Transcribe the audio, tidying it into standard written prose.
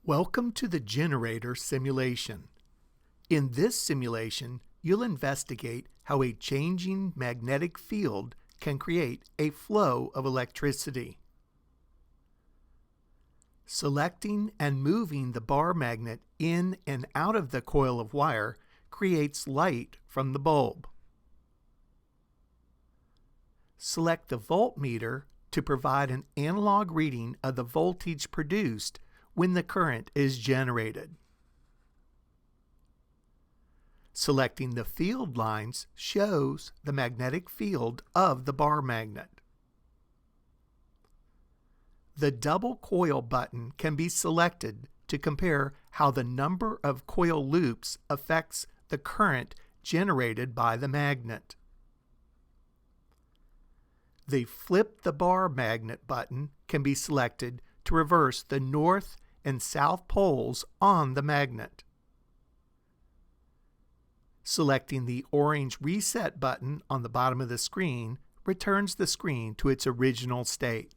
Welcome to the generator simulation. In this simulation, you'll investigate how a changing magnetic field can create a flow of electricity. Selecting and moving the bar magnet in and out of the coil of wire creates light from the bulb. Select the voltmeter to provide an analog reading of the voltage produced when the current is generated. Selecting the field lines shows the magnetic field of the bar magnet. The double coil button can be selected to compare how the number of coil loops affects the current generated by the magnet. The Flip the Bar Magnet button can be selected to reverse the north and south poles on the magnet. Selecting the orange Reset button on the bottom of the screen returns the screen to its original state.